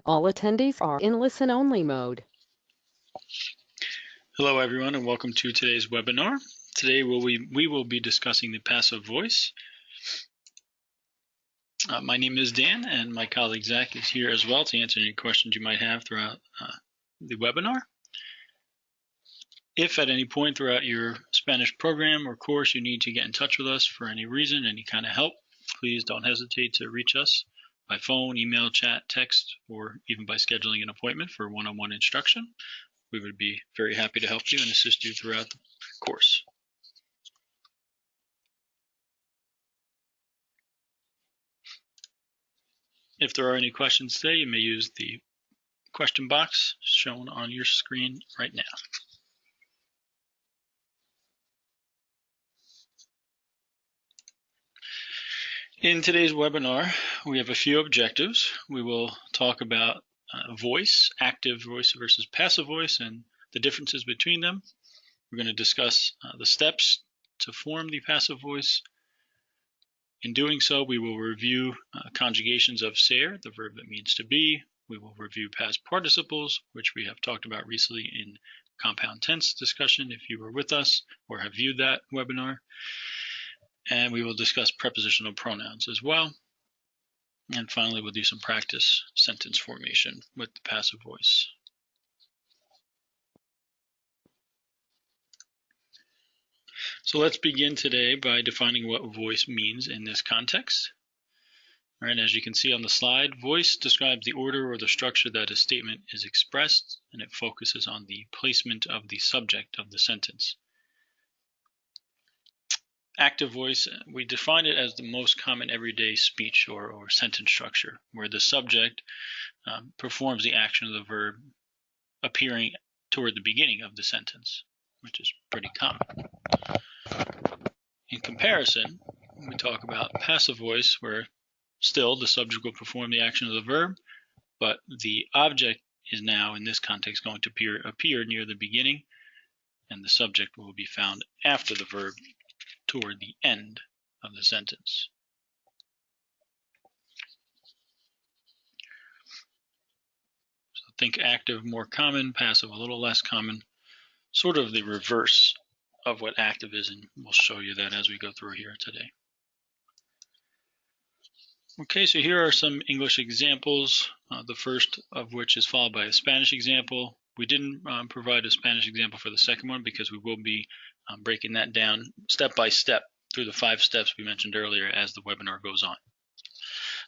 All attendees are in listen-only mode. Hello everyone and welcome to today's webinar. Today we will be discussing the passive voice. My name is Dan and my colleague Zach is here as well to answer any questions you might have throughout the webinar. If at any point throughout your Spanish program or course you need to get in touch with us for any reason, any kind of help, please don't hesitate to reach us by phone, email, chat, text, or even by scheduling an appointment for one-on-one instruction. We would be very happy to help you and assist you throughout the course. If there are any questions today, you may use the question box shown on your screen right now. In today's webinar, we have a few objectives. We will talk about voice, active voice versus passive voice, and the differences between them. We're going to discuss the steps to form the passive voice. In doing so, we will review conjugations of ser, the verb that means to be. We will review past participles, which we have talked about recently in compound tense discussion if you were with us or have viewed that webinar. And we will discuss prepositional pronouns as well. And finally, we'll do some practice sentence formation with the passive voice. So let's begin today by defining what voice means in this context. All right, as you can see on the slide, voice describes the order or the structure that a statement is expressed, and it focuses on the placement of the subject of the sentence. Active voice, we define it as the most common everyday speech or sentence structure, where the subject performs the action of the verb appearing toward the beginning of the sentence, which is pretty common. In comparison, we talk about passive voice, where still the subject will perform the action of the verb, but the object is now, in this context, going to appear near the beginning, and the subject will be found after the verb toward the end of the sentence. So think active more common, passive a little less common, sort of the reverse of what active is, and we'll show you that as we go through here today. Okay, so here are some English examples, the first of which is followed by a Spanish example. We didn't provide a Spanish example for the second one because we will be breaking that down step by step through the 5 steps we mentioned earlier as the webinar goes on.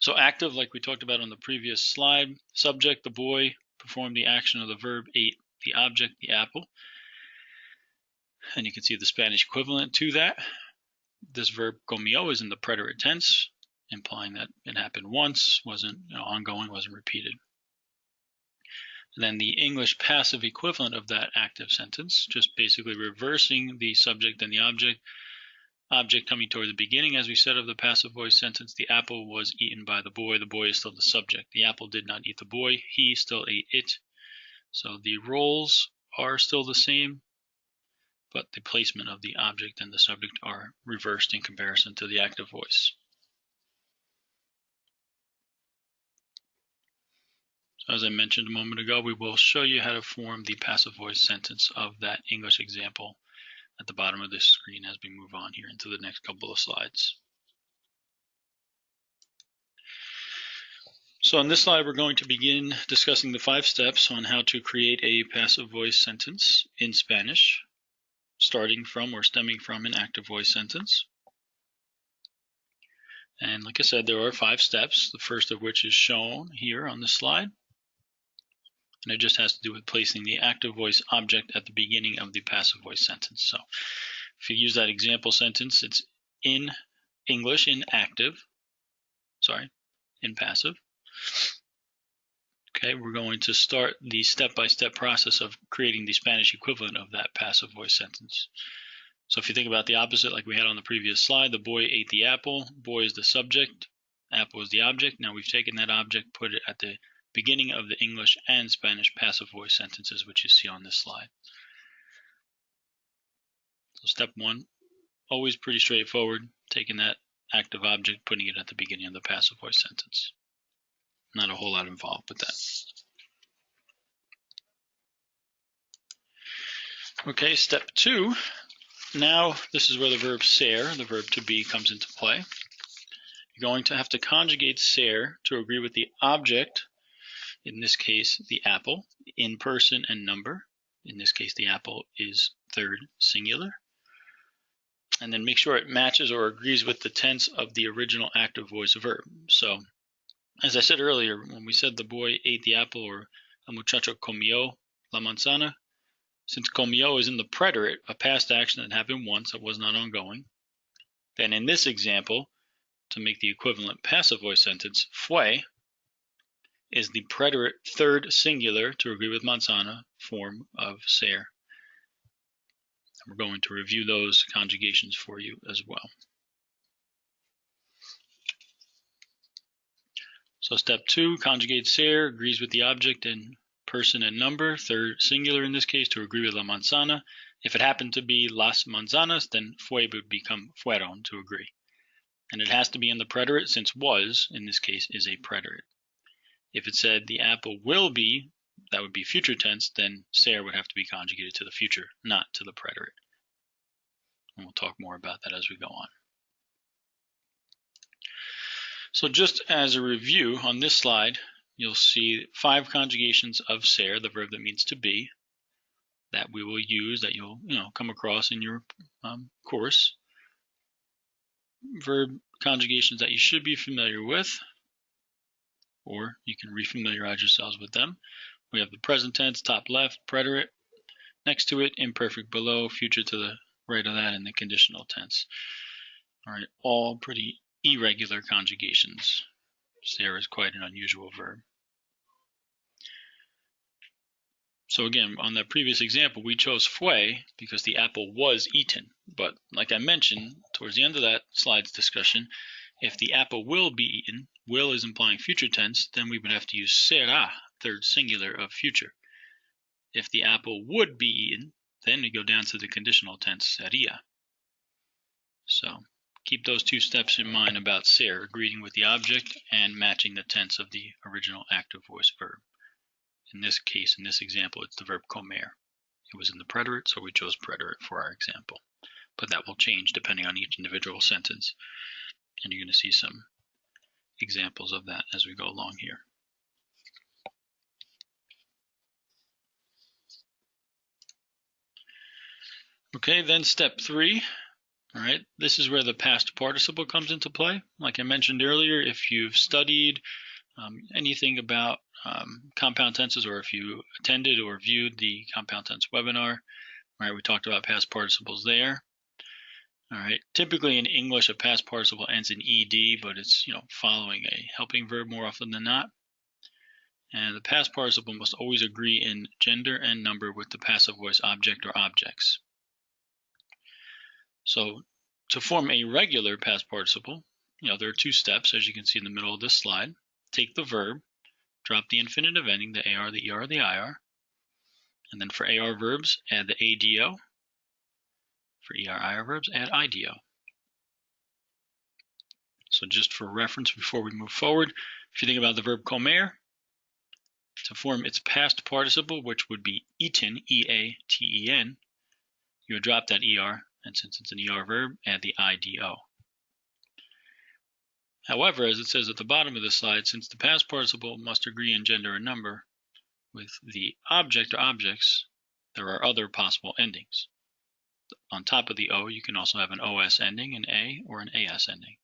So active, like we talked about on the previous slide, subject, the boy, performed the action of the verb, ate the object, the apple. And you can see the Spanish equivalent to that. This verb comió is in the preterite tense, implying that it happened once, wasn't ongoing, wasn't repeated. And then the English passive equivalent of that active sentence, just basically reversing the subject and the object coming toward the beginning, as we said, of the passive voice sentence. The apple was eaten by the boy is still the subject. The apple did not eat the boy, he still ate it. So the roles are still the same, but the placement of the object and the subject are reversed in comparison to the active voice. So as I mentioned a moment ago, we will show you how to form the passive voice sentence of that English example at the bottom of this screen as we move on here into the next couple of slides. So on this slide, we're going to begin discussing the 5 steps on how to create a passive voice sentence in Spanish, starting from or stemming from an active voice sentence. And like I said, there are 5 steps, the first of which is shown here on the slide. And it just has to do with placing the active voice object at the beginning of the passive voice sentence. So if you use that example sentence, it's in English in passive. Okay, we're going to start the step-by-step process of creating the Spanish equivalent of that passive voice sentence. So if you think about the opposite, like we had on the previous slide, the boy ate the apple. Boy is the subject, apple is the object. Now we've taken that object, put it at the beginning of the English and Spanish passive voice sentences, which you see on this slide. So step 1, always pretty straightforward, taking that active object, putting it at the beginning of the passive voice sentence. not a whole lot involved with that. Okay, step 2. Now this is where the verb ser, the verb to be, comes into play. You're going to have to conjugate ser to agree with the object, in this case the apple, in person and number. In this case the apple is third singular. And then make sure it matches or agrees with the tense of the original active voice verb. So, as I said earlier, when we said the boy ate the apple, or el muchacho comió la manzana, since comió is in the preterite, a past action that happened once, that was not ongoing, then in this example, to make the equivalent passive voice sentence, fue is the preterite third singular to agree with manzana form of ser. We're going to review those conjugations for you as well. So step 2, conjugate ser, agrees with the object in person and number, third singular in this case, to agree with la manzana. If it happened to be las manzanas, then fue would become fueron to agree. And it has to be in the preterite, since was, in this case, is a preterite. If it said the apple will be, that would be future tense, then ser would have to be conjugated to the future, not to the preterite. And we'll talk more about that as we go on. So just as a review, on this slide, you'll see 5 conjugations of ser, the verb that means to be, that we will use, that you'll come across in your course. Verb conjugations that you should be familiar with, or you can refamiliarize yourselves with them. We have the present tense, top left, preterite. Next to it, imperfect below, future to the right of that, and the conditional tense. All right, all pretty irregular conjugations. Ser is quite an unusual verb. So again, on that previous example, we chose fue because the apple was eaten. But like I mentioned, towards the end of that slide's discussion, if the apple will be eaten, will is implying future tense, then we would have to use será, third singular of future. If the apple would be eaten, then we go down to the conditional tense, sería. So keep those 2 steps in mind about ser, agreeing with the object and matching the tense of the original active voice verb. In this case, in this example, it's the verb comer. It was in the preterite, so we chose preterite for our example. But that will change depending on each individual sentence. And you're going to see some examples of that as we go along here. Okay, then step 3. All right, this is where the past participle comes into play. Like I mentioned earlier, if you've studied anything about compound tenses, or if you attended or viewed the compound tense webinar, right, we talked about past participles there. All right, typically in English, a past participle ends in ed, but it's following a helping verb more often than not. And the past participle must always agree in gender and number with the passive voice object or objects. So to form a regular past participle, there are 2 steps, as you can see in the middle of this slide. Take the verb, drop the infinitive ending, the AR, the ER, the IR. And then for AR verbs, add the ADO. For ER, IR verbs, add IDO. So just for reference before we move forward, if you think about the verb comer, to form its past participle, which would be eaten, E-A-T-E-N, you would drop that ER, and since it's an ER verb, add the IDO. However, as it says at the bottom of the slide, since the past participle must agree in gender and number with the object or objects, there are other possible endings. On top of the O, you can also have an OS ending, an A, or an AS ending.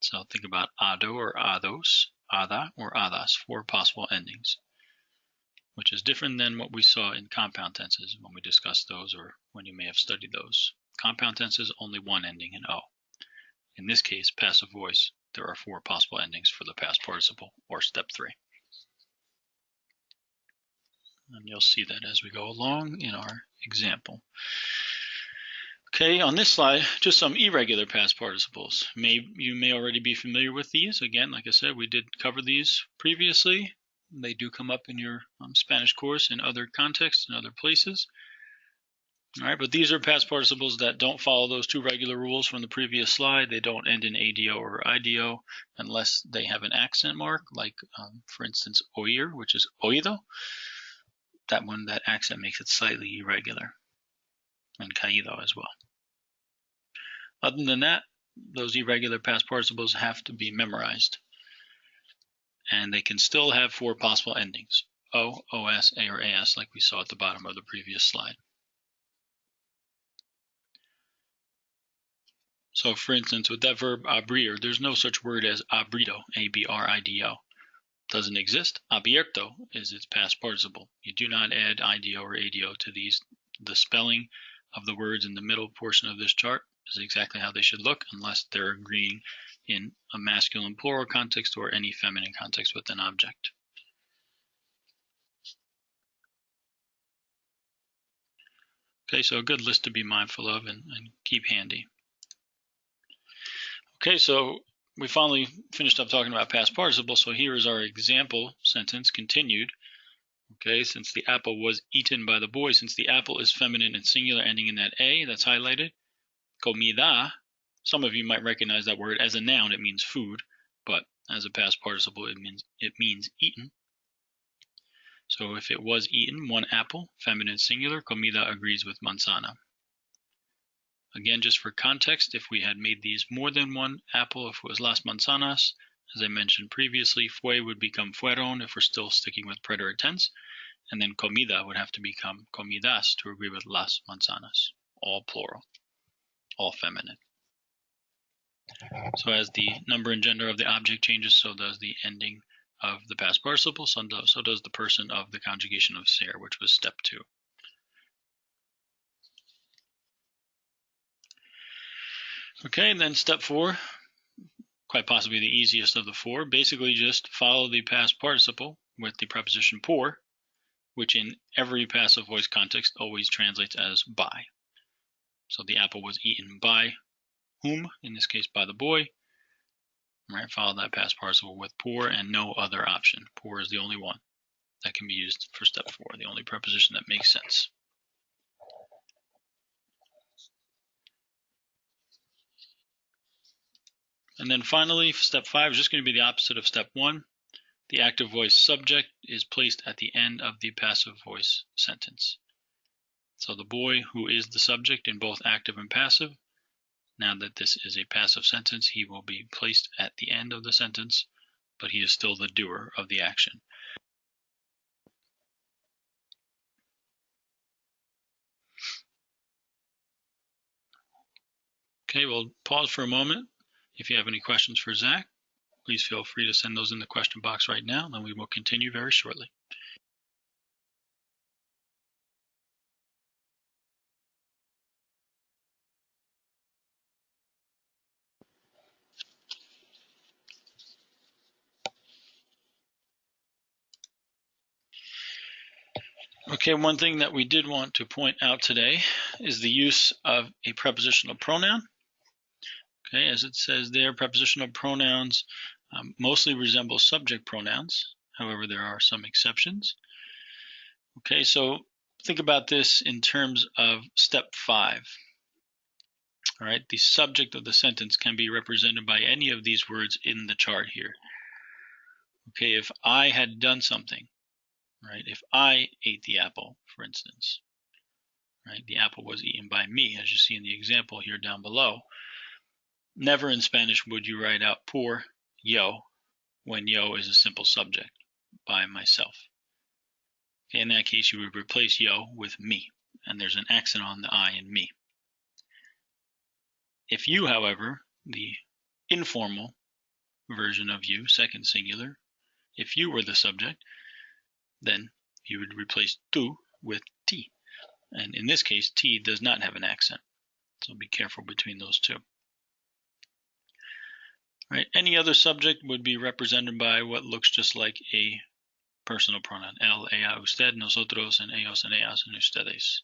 So think about ado or ados, ada or adas, 4 possible endings, which is different than what we saw in compound tenses when we discussed those, or when you may have studied those. Compound tenses, only 1 ending in O. In this case, passive voice, there are 4 possible endings for the past participle, or step 3. And you'll see that as we go along in our example. Okay, on this slide, just some irregular past participles. You may already be familiar with these. Again, like I said, we did cover these previously. They do come up in your Spanish course in other contexts and other places. All right, but these are past participles that don't follow those two regular rules from the previous slide. They don't end in ADO or IDO unless they have an accent mark, like, for instance, oír, which is oído. That one, that accent makes it slightly irregular, and caído as well. Other than that, those irregular past participles have to be memorized. And they can still have four possible endings: O, OS, A, or AS, like we saw at the bottom of the previous slide. So for instance, with that verb abrir, there's no such word as abrido, A-B-R-I-D-O. Doesn't exist. Abierto is its past participle. You do not add IDO or ADO to these. The spelling of the words in the middle portion of this chart is exactly how they should look, unless they're agreeing in a masculine plural context or any feminine context with an object. Okay, so a good list to be mindful of and keep handy. Okay, so we finally finished up talking about past participles, so here is our example sentence continued. Okay, since the apple was eaten by the boy, since the apple is feminine and singular ending in that A, that's highlighted. Comida, some of you might recognize that word as a noun, it means food, but as a past participle, it means eaten. So if it was eaten, one apple, feminine singular, comida agrees with manzana. Again, just for context, if we had made these more than one apple, if it was las manzanas, as I mentioned previously, fue would become fueron if we're still sticking with preterite tense, and then comida would have to become comidas to agree with las manzanas, all plural, all feminine. So as the number and gender of the object changes, so does the ending of the past participle, so does the person of the conjugation of ser, which was step 2. Okay, and then step 4, quite possibly the easiest of the 4, basically just follow the past participle with the preposition por, which in every passive voice context always translates as by. So the apple was eaten by whom? In this case, by the boy. Right, follow that past participle with por and no other option. Por is the only one that can be used for step 4, the only preposition that makes sense. And then finally, step 5 is just going to be the opposite of step 1. The active voice subject is placed at the end of the passive voice sentence. So the boy, who is the subject in both active and passive, now that this is a passive sentence, he will be placed at the end of the sentence, but he is still the doer of the action. Okay, we'll pause for a moment. If you have any questions for Zach, please feel free to send those in the question box right now, and we will continue very shortly. Okay, one thing that we did want to point out today is the use of a prepositional pronoun. Okay, as it says there, prepositional pronouns mostly resemble subject pronouns. However, there are some exceptions. Okay, so think about this in terms of step 5. All right, the subject of the sentence can be represented by any of these words in the chart here. Okay, if I had done something, right, if I ate the apple, for instance, right, the apple was eaten by me, as you see in the example here down below. Never in Spanish would you write out por yo when yo is a simple subject, by myself. Okay, in that case, you would replace yo with me, and there's an accent on the I in me. If you, however, the informal version of you, second singular, if you were the subject, then you would replace tu with ti. And in this case, ti does not have an accent, so be careful between those two. Right. Any other subject would be represented by what looks just like a personal pronoun. Él, ella, usted, nosotros, and ellos, and ellas, and ustedes.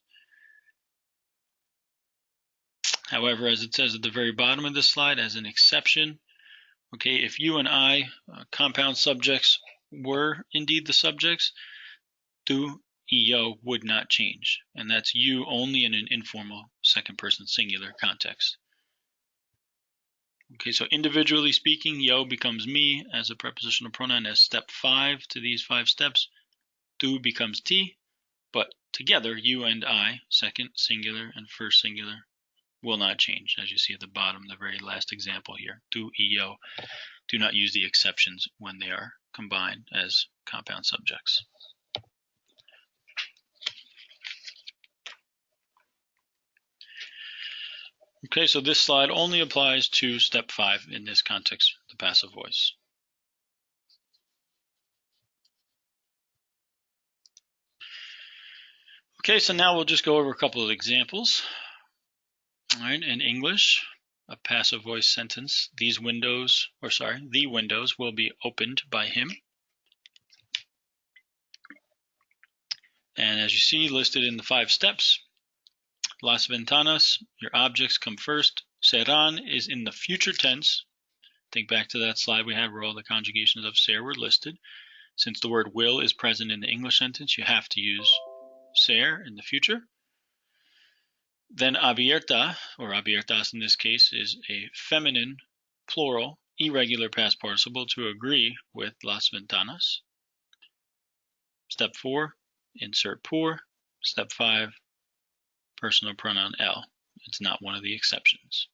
However, as it says at the very bottom of this slide, as an exception, okay, if you and I, compound subjects, were indeed the subjects, tú yo would not change. And that's you only in an informal second person singular context. Okay, so individually speaking, yo becomes me as a prepositional pronoun as step 5 to these 5 steps. Tu becomes ti, but together, you and I, second singular and first singular, will not change. As you see at the bottom, the very last example here, tu y yo. Do not use the exceptions when they are combined as compound subjects. Okay, so this slide only applies to step 5 in this context, the passive voice. Okay, so now we'll just go over a couple of examples. All right, in English, a passive voice sentence, the windows will be opened by him. And as you see listed in the 5 steps, las ventanas, your objects come first. Serán is in the future tense. Think back to that slide we had where all the conjugations of ser were listed. Since the word will is present in the English sentence, you have to use ser in the future. Then abierta, or abiertas in this case, is a feminine, plural, irregular past participle to agree with las ventanas. Step 4, insert por. Step 5, personal pronoun el. It's not one of the exceptions.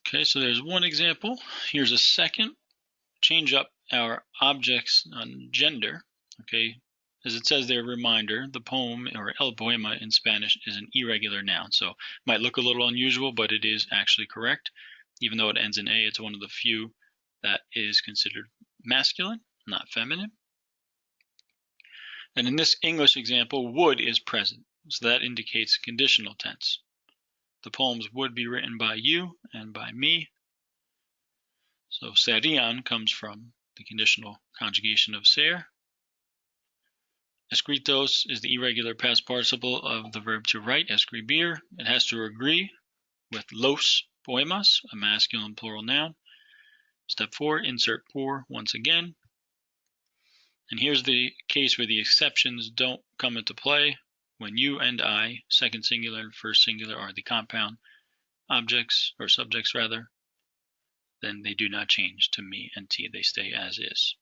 Okay, so there's one example. Here's a second. Change up our objects on gender. Okay, as it says there, reminder, the poem, or el poema in Spanish, is an irregular noun. So it might look a little unusual, but it is actually correct. Even though it ends in a, it's one of the few that is considered masculine, not feminine. And in this English example, would is present, so that indicates conditional tense. The poems would be written by you and by me. So serían comes from the conditional conjugation of ser. Escritos is the irregular past participle of the verb to write, escribir. It has to agree with los poemas, a masculine plural noun. Step 4, insert por once again. And here's the case where the exceptions don't come into play. When you and I, second singular and first singular, are the compound objects, or subjects rather, then they do not change to me and ti. They stay as is.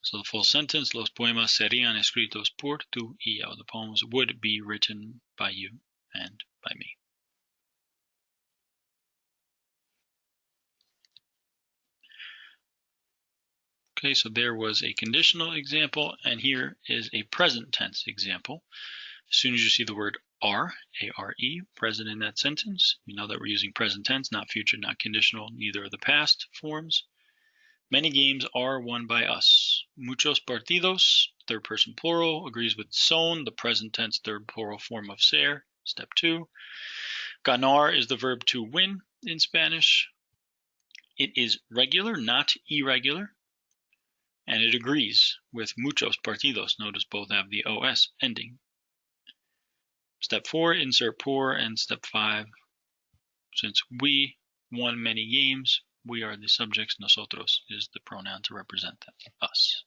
So the full sentence, los poemas serían escritos por tú y yo. The poems would be written by you and by me. Okay, so there was a conditional example, and here is a present tense example. As soon as you see the word are, A-R-E, present in that sentence, you know that we're using present tense, not future, not conditional, neither are the past forms. Many games are won by us. Muchos partidos, third person plural, agrees with son, the present tense third plural form of ser. Step 2. Ganar is the verb to win in Spanish. It is regular, not irregular. And it agrees with muchos partidos. Notice both have the os ending. Step 4, insert por, and step 5, since we won many games, we are the subjects, nosotros is the pronoun to represent that, us.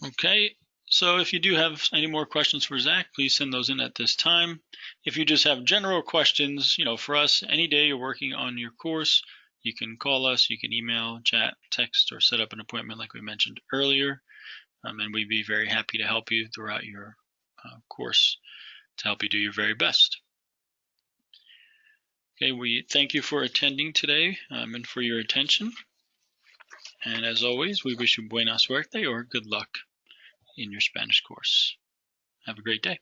Okay, so if you do have any more questions for Zach, please send those in at this time. If you just have general questions, for us, any day you're working on your course, you can call us, you can email, chat, text, or set up an appointment like we mentioned earlier. And we'd be very happy to help you throughout your course to help you do your very best. Okay, we thank you for attending today and for your attention. And as always, we wish you buena suerte or good luck in your Spanish course. Have a great day.